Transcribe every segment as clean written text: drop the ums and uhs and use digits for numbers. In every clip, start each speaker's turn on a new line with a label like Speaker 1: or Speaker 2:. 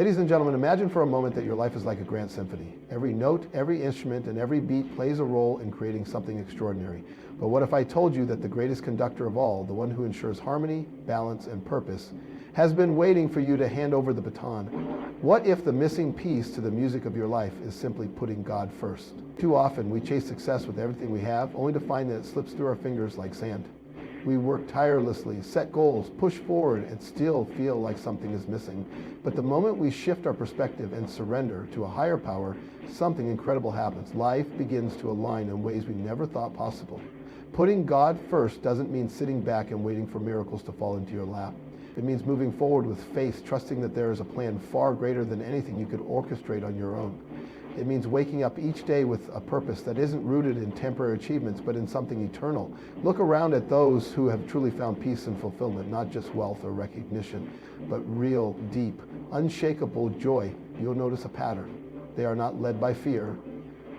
Speaker 1: Ladies and gentlemen, imagine for a moment that your life is like a grand symphony. Every note, every instrument, and every beat plays a role in creating something extraordinary. But what if I told you that the greatest conductor of all, the one who ensures harmony, balance, and purpose, has been waiting for you to hand over the baton? What if the missing piece to the music of your life is simply putting God first? Too often, we chase success with everything we have, only to find that it slips through our fingers like sand. We work tirelessly, set goals, push forward, and still feel like something is missing. But the moment we shift our perspective and surrender to a higher power, something incredible happens. Life begins to align in ways we never thought possible. Putting God first doesn't mean sitting back and waiting for miracles to fall into your lap. It means moving forward with faith, trusting that there is a plan far greater than anything you could orchestrate on your own. It means waking up each day with a purpose that isn't rooted in temporary achievements, but in something eternal. Look around at those who have truly found peace and fulfillment, not just wealth or recognition, but real, deep, unshakable joy. You'll notice a pattern. They are not led by fear.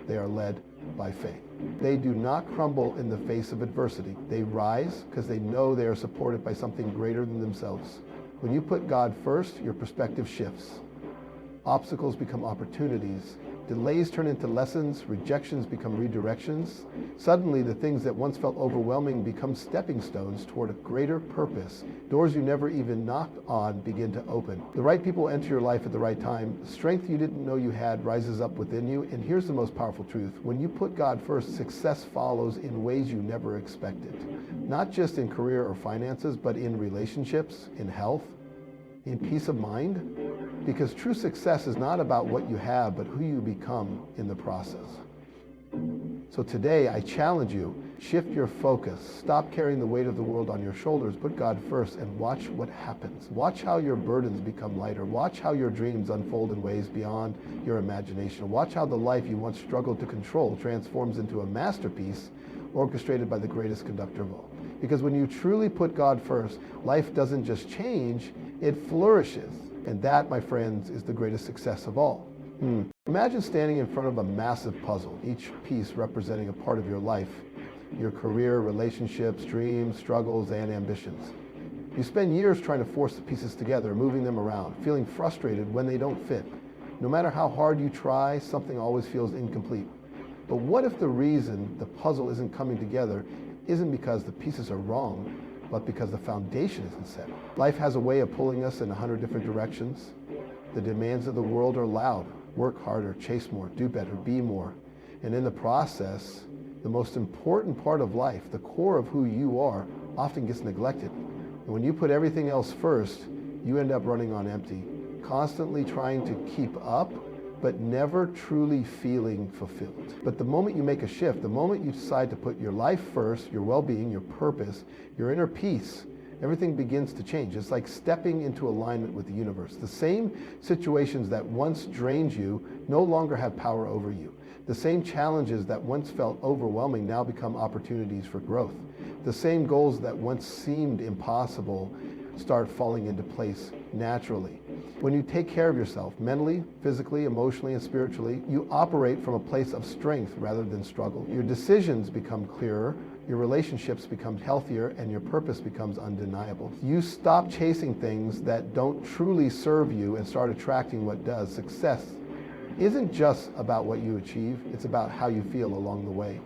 Speaker 1: They are led by faith. They do not crumble in the face of adversity. They rise because they know they are supported by something greater than themselves. When you put God first, your perspective shifts. Obstacles become opportunities. Delays turn into lessons, rejections become redirections. Suddenly, the things that once felt overwhelming become stepping stones toward a greater purpose. Doors you never even knocked on begin to open. The right people enter your life at the right time. Strength you didn't know you had rises up within you. And here's the most powerful truth. When you put God first, success follows in ways you never expected. Not just in career or finances, but in relationships, in health, in peace of mind. Because true success is not about what you have, but who you become in the process. So today, I challenge you, shift your focus. Stop carrying the weight of the world on your shoulders. Put God first and watch what happens. Watch how your burdens become lighter. Watch how your dreams unfold in ways beyond your imagination. Watch how the life you once struggled to control transforms into a masterpiece orchestrated by the greatest conductor of all. Because when you truly put God first, life doesn't just change, it flourishes. And that, my friends, is the greatest success of all. Imagine standing in front of a massive puzzle, each piece representing a part of your life, your career, relationships, dreams, struggles, and ambitions. You spend years trying to force the pieces together, moving them around, feeling frustrated when they don't fit. No matter how hard you try, something always feels incomplete. But what if the reason the puzzle isn't coming together isn't because the pieces are wrong, but because the foundation isn't set? Life has a way of pulling us in 100 different directions. The demands of the world are loud. Work harder, chase more, do better, be more. And in the process, the most important part of life, the core of who you are, often gets neglected. And when you put everything else first, you end up running on empty, constantly trying to keep up, but never truly feeling fulfilled. But the moment you make a shift, the moment you decide to put your life first, your well-being, your purpose, your inner peace, everything begins to change. It's like stepping into alignment with the universe. The same situations that once drained you no longer have power over you. The same challenges that once felt overwhelming now become opportunities for growth. The same goals that once seemed impossible start falling into place naturally. When you take care of yourself mentally, physically, emotionally, and spiritually, you operate from a place of strength rather than struggle. Your decisions become clearer, your relationships become healthier, and your purpose becomes undeniable. You stop chasing things that don't truly serve you and start attracting what does. Success isn't just about what you achieve, it's about how you feel along the way.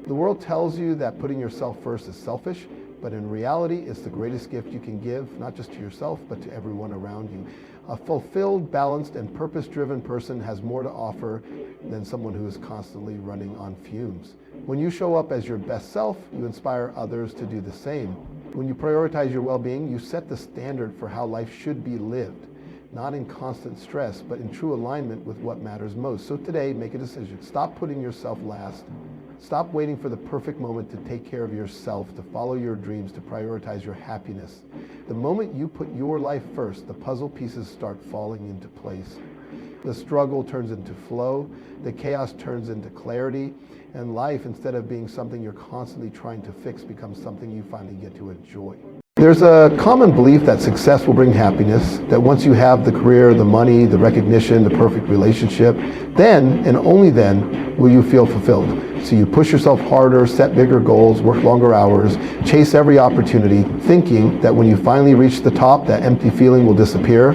Speaker 1: The world tells you that putting yourself first is selfish, but in reality, it's the greatest gift you can give, not just to yourself, but to everyone around you. A fulfilled, balanced, and purpose-driven person has more to offer than someone who is constantly running on fumes. When you show up as your best self, you inspire others to do the same. When you prioritize your well-being, you set the standard for how life should be lived, not in constant stress, but in true alignment with what matters most. So today, make a decision. Stop putting yourself last. Stop waiting for the perfect moment to take care of yourself, to follow your dreams, to prioritize your happiness. The moment you put your life first, the puzzle pieces start falling into place. The struggle turns into flow, the chaos turns into clarity, and life, instead of being something you're constantly trying to fix, becomes something you finally get to enjoy. There's a common belief that success will bring happiness, that once you have the career, the money, the recognition, the perfect relationship, then and only then will you feel fulfilled. So you push yourself harder, set bigger goals, work longer hours, chase every opportunity, thinking that when you finally reach the top, that empty feeling will disappear.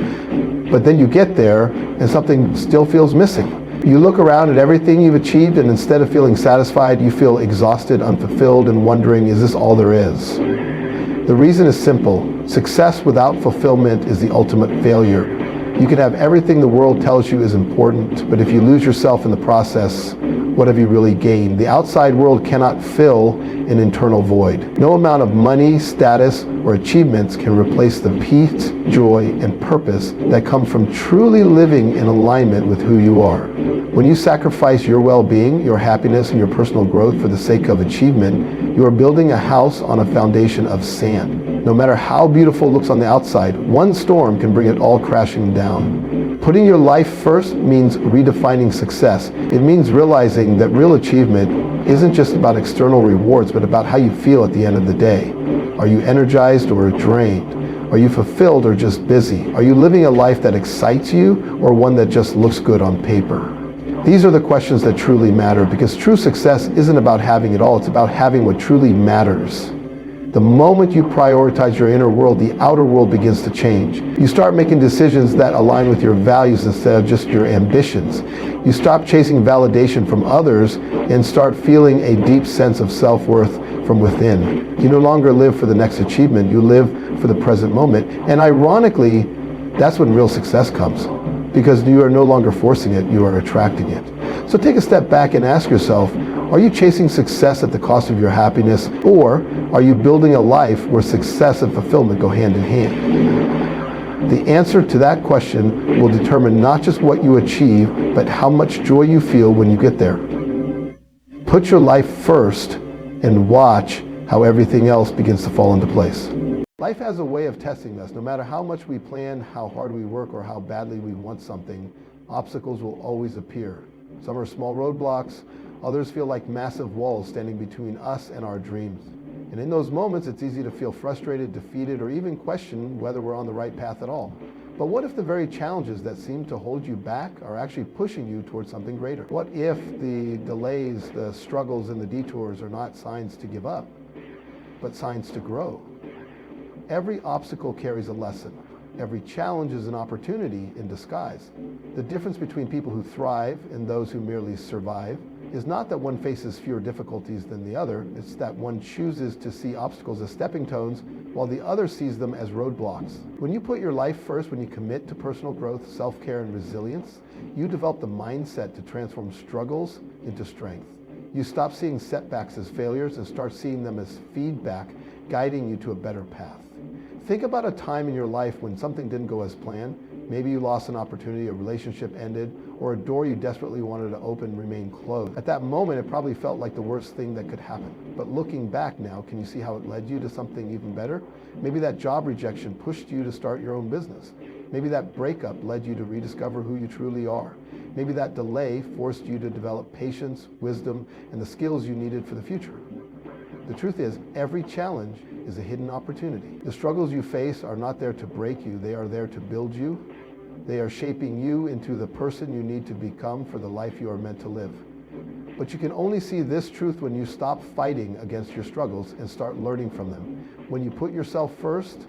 Speaker 1: But then you get there and something still feels missing. You look around at everything you've achieved, and instead of feeling satisfied, you feel exhausted, unfulfilled, and wondering, is this all there is? The reason is simple. Success without fulfillment is the ultimate failure. You can have everything the world tells you is important, but if you lose yourself in the process, what have you really gained? The outside world cannot fill an internal void. No amount of money, status, or achievements can replace the peace, joy, and purpose that come from truly living in alignment with who you are. When you sacrifice your well-being, your happiness, and your personal growth for the sake of achievement, you are building a house on a foundation of sand. No matter how beautiful it looks on the outside, one storm can bring it all crashing down. Putting your life first means redefining success. It means realizing that real achievement isn't just about external rewards, but about how you feel at the end of the day. Are you energized or drained? Are you fulfilled or just busy? Are you living a life that excites you or one that just looks good on paper? These are the questions that truly matter, because true success isn't about having it all, it's about having what truly matters. The moment you prioritize your inner world, the outer world begins to change. You start making decisions that align with your values instead of just your ambitions. You stop chasing validation from others and start feeling a deep sense of self-worth from within. You no longer live for the next achievement, you live for the present moment. And ironically, that's when real success comes, because you are no longer forcing it, you are attracting it. So take a step back and ask yourself, are you chasing success at the cost of your happiness, or are you building a life where success and fulfillment go hand in hand? The answer to that question will determine not just what you achieve, but how much joy you feel when you get there. Put your life first and watch how everything else begins to fall into place. Life has a way of testing us. No matter how much we plan, how hard we work, or how badly we want something, obstacles will always appear. Some are small roadblocks, others feel like massive walls standing between us and our dreams. And in those moments, it's easy to feel frustrated, defeated, or even question whether we're on the right path at all. But what if the very challenges that seem to hold you back are actually pushing you towards something greater? What if the delays, the struggles, and the detours are not signs to give up, but signs to grow? Every obstacle carries a lesson. Every challenge is an opportunity in disguise. The difference between people who thrive and those who merely survive is not that one faces fewer difficulties than the other, it's that one chooses to see obstacles as stepping stones while the other sees them as roadblocks. When you put your life first, when you commit to personal growth, self-care, and resilience, you develop the mindset to transform struggles into strength. You stop seeing setbacks as failures and start seeing them as feedback, guiding you to a better path. Think about a time in your life when something didn't go as planned. Maybe you lost an opportunity, a relationship ended, or a door you desperately wanted to open remained closed. At that moment, it probably felt like the worst thing that could happen. But looking back now, can you see how it led you to something even better? Maybe that job rejection pushed you to start your own business. Maybe that breakup led you to rediscover who you truly are. Maybe that delay forced you to develop patience, wisdom, and the skills you needed for the future. The truth is, every challenge is a hidden opportunity. The struggles you face are not there to break you, they are there to build you. They are shaping you into the person you need to become for the life you are meant to live. But you can only see this truth when you stop fighting against your struggles and start learning from them. When you put yourself first,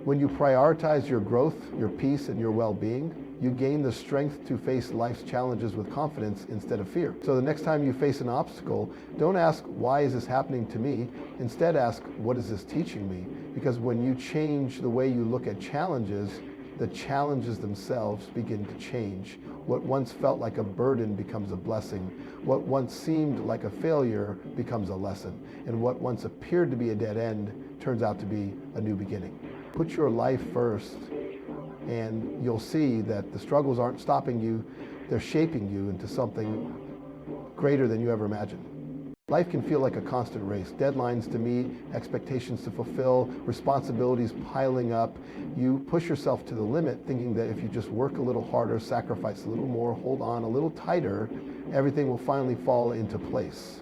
Speaker 1: when you prioritize your growth, your peace, and your well-being, you gain the strength to face life's challenges with confidence instead of fear. So the next time you face an obstacle, don't ask, why is this happening to me? Instead ask, what is this teaching me? Because when you change the way you look at challenges, the challenges themselves begin to change. What once felt like a burden becomes a blessing. What once seemed like a failure becomes a lesson. And what once appeared to be a dead end turns out to be a new beginning. Put your life first, and you'll see that the struggles aren't stopping you, they're shaping you into something greater than you ever imagined. Life can feel like a constant race. Deadlines to meet, expectations to fulfill, responsibilities piling up. You push yourself to the limit thinking that if you just work a little harder, sacrifice a little more, hold on a little tighter, everything will finally fall into place.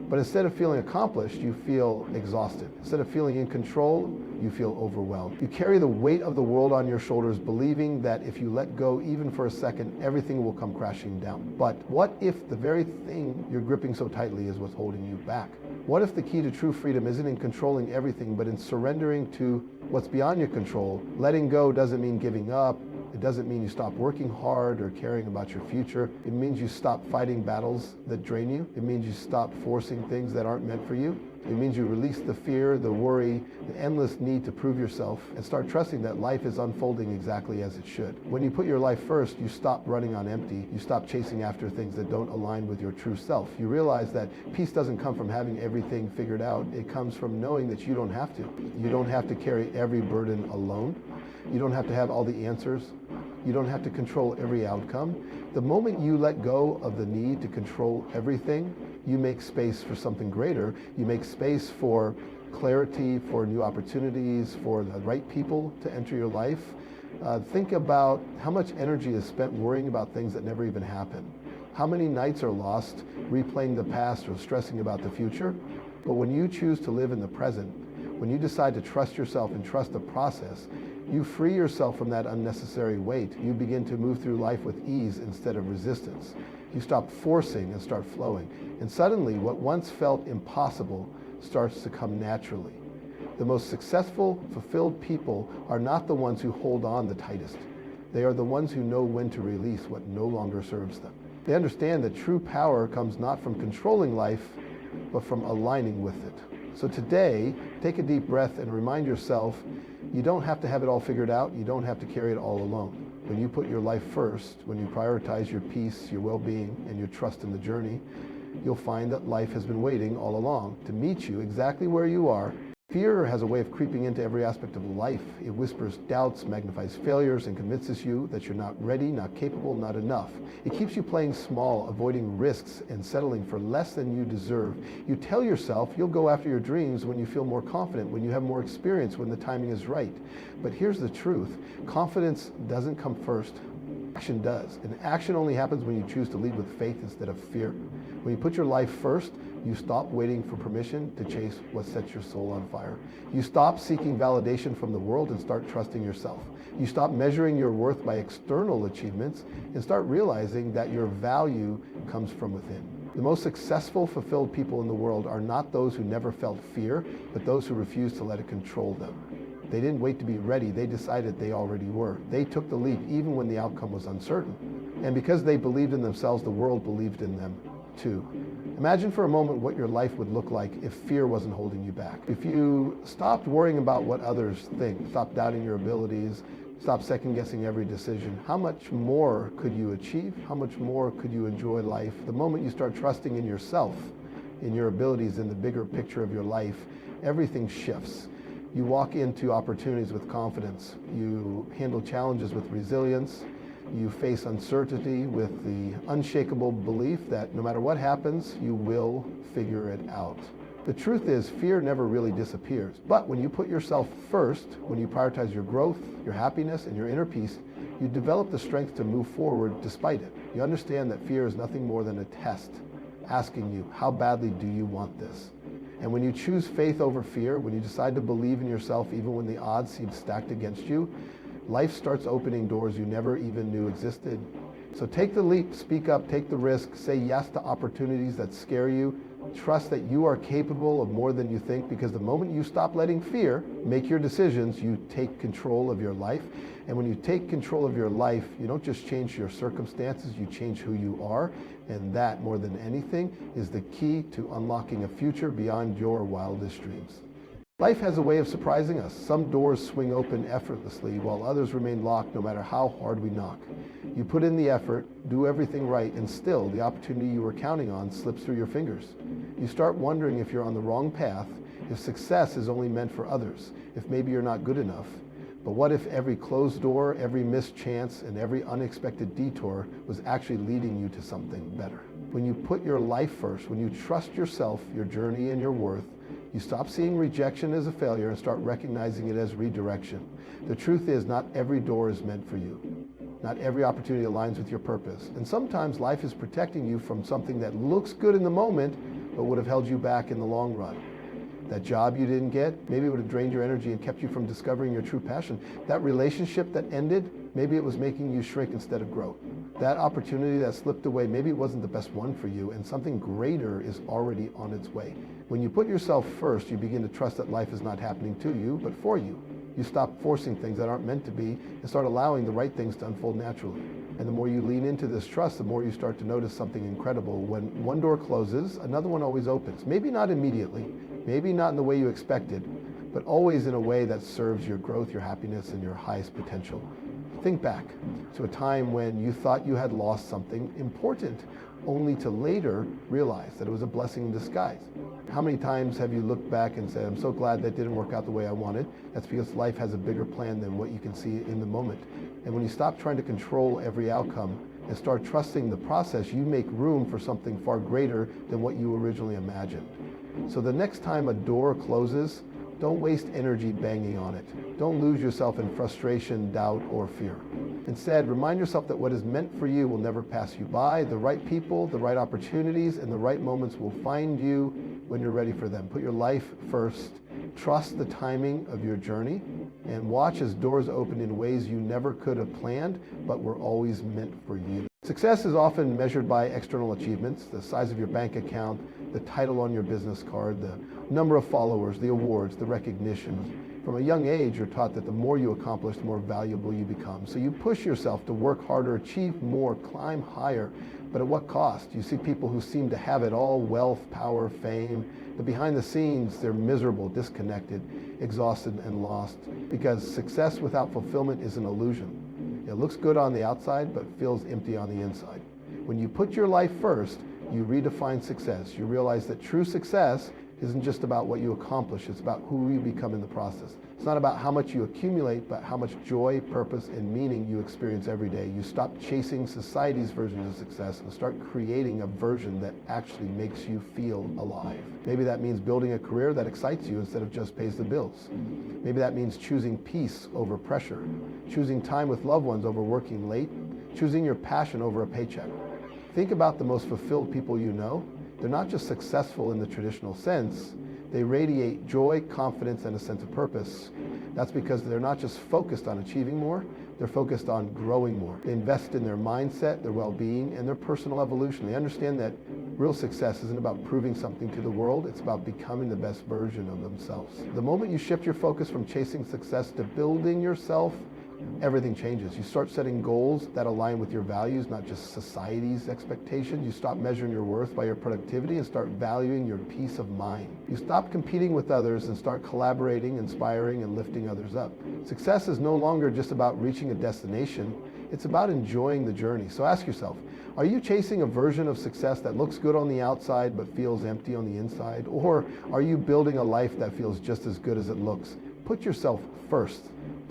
Speaker 1: But instead of feeling accomplished, you feel exhausted. Instead of feeling in control, you feel overwhelmed. You carry the weight of the world on your shoulders, believing that if you let go even for a second, everything will come crashing down. But what if the very thing you're gripping so tightly is what's holding you back? What if the key to true freedom isn't in controlling everything, but in surrendering to what's beyond your control? Letting go doesn't mean giving up. It doesn't mean you stop working hard or caring about your future. It means you stop fighting battles that drain you. It means you stop forcing things that aren't meant for you. It means you release the fear, the worry, the endless need to prove yourself, and start trusting that life is unfolding exactly as it should. When you put your life first, you stop running on empty. You stop chasing after things that don't align with your true self. You realize that peace doesn't come from having everything figured out. It comes from knowing that you don't have to. You don't have to carry every burden alone. You don't have to have all the answers. You don't have to control every outcome. The moment you let go of the need to control everything, you make space for something greater. You make space for clarity, for new opportunities, for the right people to enter your life. Think about how much energy is spent worrying about things that never even happen. How many nights are lost replaying the past or stressing about the future? But when you choose to live in the present, when you decide to trust yourself and trust the process, you free yourself from that unnecessary weight. You begin to move through life with ease instead of resistance. You stop forcing and start flowing. And suddenly, what once felt impossible starts to come naturally. The most successful, fulfilled people are not the ones who hold on the tightest. They are the ones who know when to release what no longer serves them. They understand that true power comes not from controlling life, but from aligning with it. So today, take a deep breath and remind yourself, you don't have to have it all figured out. You don't have to carry it all alone. When you put your life first, when you prioritize your peace, your well-being, and your trust in the journey, you'll find that life has been waiting all along to meet you exactly where you are. Fear has a way of creeping into every aspect of life. It whispers doubts, magnifies failures, and convinces you that you're not ready, not capable, not enough. It keeps you playing small, avoiding risks, and settling for less than you deserve. You tell yourself you'll go after your dreams when you feel more confident, when you have more experience, when the timing is right. But here's the truth. Confidence doesn't come first. Action does. And action only happens when you choose to lead with faith instead of fear. When you put your life first, you stop waiting for permission to chase what sets your soul on fire. You stop seeking validation from the world and start trusting yourself. You stop measuring your worth by external achievements and start realizing that your value comes from within. The most successful, fulfilled people in the world are not those who never felt fear, but those who refused to let it control them. They didn't wait to be ready. They decided they already were. They took the leap even when the outcome was uncertain. And because they believed in themselves, the world believed in them too. Imagine for a moment what your life would look like if fear wasn't holding you back. If you stopped worrying about what others think, stopped doubting your abilities, stopped second-guessing every decision, how much more could you achieve? How much more could you enjoy life? The moment you start trusting in yourself, in your abilities, in the bigger picture of your life, everything shifts. You walk into opportunities with confidence. You handle challenges with resilience. You face uncertainty with the unshakable belief that no matter what happens, you will figure it out. The truth is, fear never really disappears. But when you put yourself first, when you prioritize your growth, your happiness, and your inner peace, you develop the strength to move forward despite it. You understand that fear is nothing more than a test asking you, how badly do you want this? And when you choose faith over fear, when you decide to believe in yourself even when the odds seem stacked against you, life starts opening doors you never even knew existed. So take the leap, speak up, take the risk, say yes to opportunities that scare you. Trust that you are capable of more than you think, because the moment you stop letting fear make your decisions, you take control of your life. And when you take control of your life, you don't just change your circumstances, you change who you are. And that, more than anything, is the key to unlocking a future beyond your wildest dreams. Life has a way of surprising us. Some doors swing open effortlessly, while others remain locked no matter how hard we knock. You put in the effort, do everything right, and still the opportunity you were counting on slips through your fingers. You start wondering if you're on the wrong path, if success is only meant for others, if maybe you're not good enough. But what if every closed door, every missed chance, and every unexpected detour was actually leading you to something better? When you put your life first, when you trust yourself, your journey, and your worth, you stop seeing rejection as a failure and start recognizing it as redirection. The truth is, not every door is meant for you. Not every opportunity aligns with your purpose. And sometimes life is protecting you from something that looks good in the moment, but would have held you back in the long run. That job you didn't get, maybe it would have drained your energy and kept you from discovering your true passion. That relationship that ended, maybe it was making you shrink instead of grow. That opportunity that slipped away, maybe it wasn't the best one for you, and something greater is already on its way. When you put yourself first, you begin to trust that life is not happening to you, but for you. You stop forcing things that aren't meant to be and start allowing the right things to unfold naturally. And the more you lean into this trust, the more you start to notice something incredible. When one door closes, another one always opens. Maybe not immediately, maybe not in the way you expected, but always in a way that serves your growth, your happiness, and your highest potential. Think back to a time when you thought you had lost something important, only to later realize that it was a blessing in disguise. How many times have you looked back and said, I'm so glad that didn't work out the way I wanted? That's because life has a bigger plan than what you can see in the moment. And when you stop trying to control every outcome and start trusting the process, you make room for something far greater than what you originally imagined. So the next time a door closes, don't waste energy banging on it. Don't lose yourself in frustration, doubt, or fear. Instead, remind yourself that what is meant for you will never pass you by. The right people, the right opportunities, and the right moments will find you when you're ready for them. Put your life first. Trust the timing of your journey and watch as doors open in ways you never could have planned, but were always meant for you. Success is often measured by external achievements, the size of your bank account, the title on your business card, the number of followers, the awards, the recognition. From a young age, you're taught that the more you accomplish, the more valuable you become. So you push yourself to work harder, achieve more, climb higher. But at what cost? You see people who seem to have it all, wealth, power, fame, but behind the scenes, they're miserable, disconnected, exhausted, and lost. Because success without fulfillment is an illusion. It looks good on the outside, but feels empty on the inside. When you put your life first, you redefine success. You realize that true success isn't just about what you accomplish, it's about who you become in the process. It's not about how much you accumulate, but how much joy, purpose, and meaning you experience every day. You stop chasing society's version of success and start creating a version that actually makes you feel alive. Maybe that means building a career that excites you instead of just pays the bills. Maybe that means choosing peace over pressure, choosing time with loved ones over working late, choosing your passion over a paycheck. Think about the most fulfilled people you know. They're not just successful in the traditional sense, they radiate joy, confidence, and a sense of purpose. That's because they're not just focused on achieving more, they're focused on growing more. They invest in their mindset, their well-being, and their personal evolution. They understand that real success isn't about proving something to the world, it's about becoming the best version of themselves. The moment you shift your focus from chasing success to building yourself, everything changes. You start setting goals that align with your values, not just society's expectations. You stop measuring your worth by your productivity and start valuing your peace of mind. You stop competing with others and start collaborating, inspiring, and lifting others up. Success is no longer just about reaching a destination. It's about enjoying the journey. So ask yourself, are you chasing a version of success that looks good on the outside but feels empty on the inside? Or are you building a life that feels just as good as it looks? Put yourself first.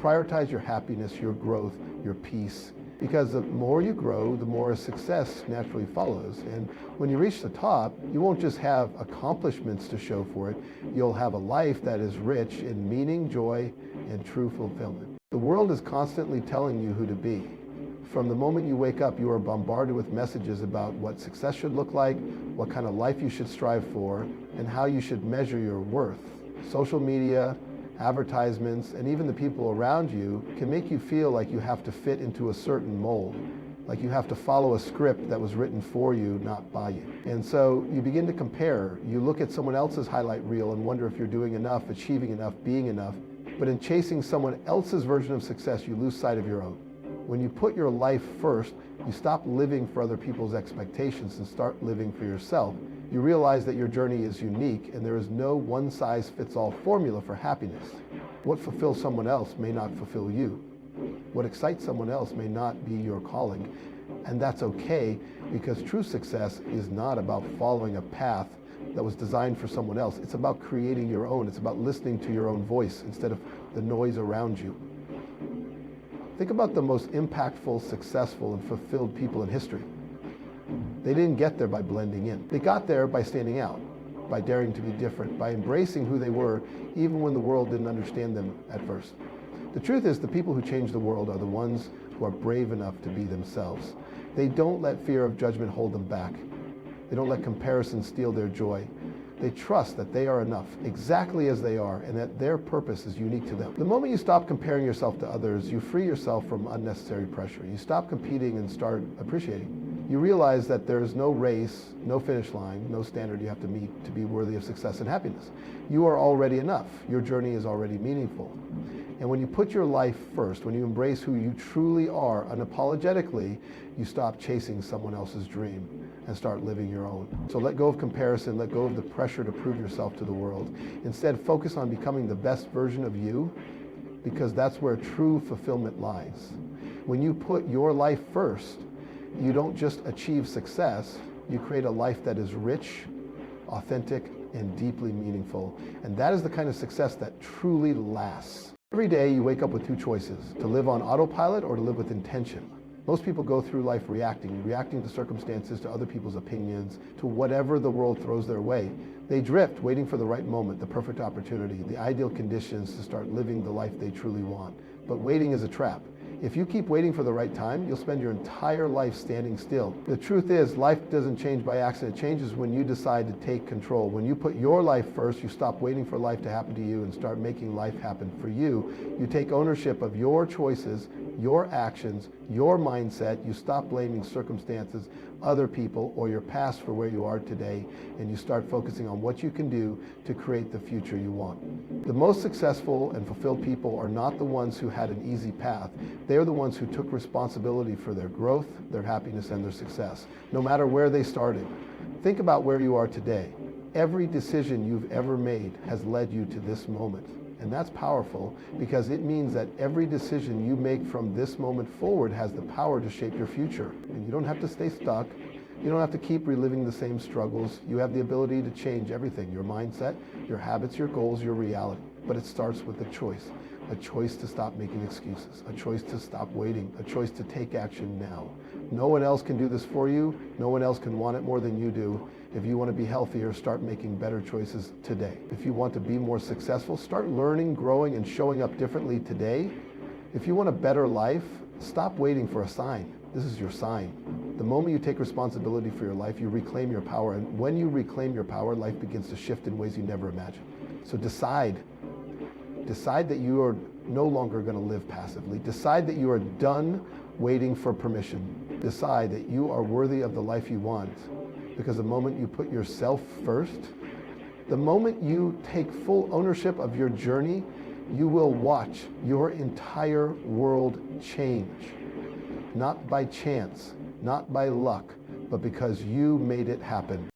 Speaker 1: Prioritize your happiness, your growth, your peace. Because the more you grow, the more success naturally follows. And when you reach the top, you won't just have accomplishments to show for it. You'll have a life that is rich in meaning, joy, and true fulfillment. The world is constantly telling you who to be. From the moment you wake up, you are bombarded with messages about what success should look like, what kind of life you should strive for, and how you should measure your worth. Social media, advertisements, and even the people around you can make you feel like you have to fit into a certain mold, like you have to follow a script that was written for you, not by you. And so you begin to compare. You look at someone else's highlight reel and wonder if you're doing enough, achieving enough, being enough. But in chasing someone else's version of success, you lose sight of your own. When you put your life first, you stop living for other people's expectations and start living for yourself. You realize that your journey is unique and there is no one-size-fits-all formula for happiness. What fulfills someone else may not fulfill you. What excites someone else may not be your calling. And that's okay, because true success is not about following a path that was designed for someone else. It's about creating your own. It's about listening to your own voice instead of the noise around you. Think about the most impactful, successful, and fulfilled people in history. They didn't get there by blending in. They got there by standing out, by daring to be different, by embracing who they were, even when the world didn't understand them at first. The truth is, the people who change the world are the ones who are brave enough to be themselves. They don't let fear of judgment hold them back. They don't let comparison steal their joy. They trust that they are enough, exactly as they are, and that their purpose is unique to them. The moment you stop comparing yourself to others, you free yourself from unnecessary pressure. You stop competing and start appreciating. You realize that there is no race, no finish line, no standard you have to meet to be worthy of success and happiness. You are already enough. Your journey is already meaningful. And when you put your life first, when you embrace who you truly are unapologetically, you stop chasing someone else's dream and start living your own. So let go of comparison, let go of the pressure to prove yourself to the world. Instead, focus on becoming the best version of you, because that's where true fulfillment lies. When you put your life first, you don't just achieve success, you create a life that is rich, authentic, and deeply meaningful. And that is the kind of success that truly lasts. Every day you wake up with two choices: to live on autopilot or to live with intention. Most people go through life reacting to circumstances, to other people's opinions, to whatever the world throws their way. They drift, waiting for the right moment, the perfect opportunity, the ideal conditions to start living the life they truly want. But waiting is a trap. If you keep waiting for the right time, you'll spend your entire life standing still. The truth is, life doesn't change by accident. It changes when you decide to take control. When you put your life first, you stop waiting for life to happen to you and start making life happen for you. You take ownership of your choices, your actions, your mindset. You stop blaming circumstances, other people, or your past for where you are today, and you start focusing on what you can do to create the future you want. The most successful and fulfilled people are not the ones who had an easy path. They're the ones who took responsibility for their growth, their happiness, and their success, no matter where they started. Think about where you are today. Every decision you've ever made has led you to this moment. And that's powerful, because it means that every decision you make from this moment forward has the power to shape your future. And you don't have to stay stuck. You don't have to keep reliving the same struggles. You have the ability to change everything: your mindset, your habits, your goals, your reality. But it starts with a choice to stop making excuses, a choice to stop waiting, a choice to take action now. No one else can do this for you. No one else can want it more than you do. If you want to be healthier, start making better choices today. If you want to be more successful, start learning, growing, and showing up differently today. If you want a better life, stop waiting for a sign. This is your sign. The moment you take responsibility for your life, you reclaim your power. And when you reclaim your power, life begins to shift in ways you never imagined. So decide that you are no longer going to live passively. Decide that you are done waiting for permission. Decide that you are worthy of the life you want. Because the moment you put yourself first, the moment you take full ownership of your journey, you will watch your entire world change. Not by chance, not by luck, but because you made it happen.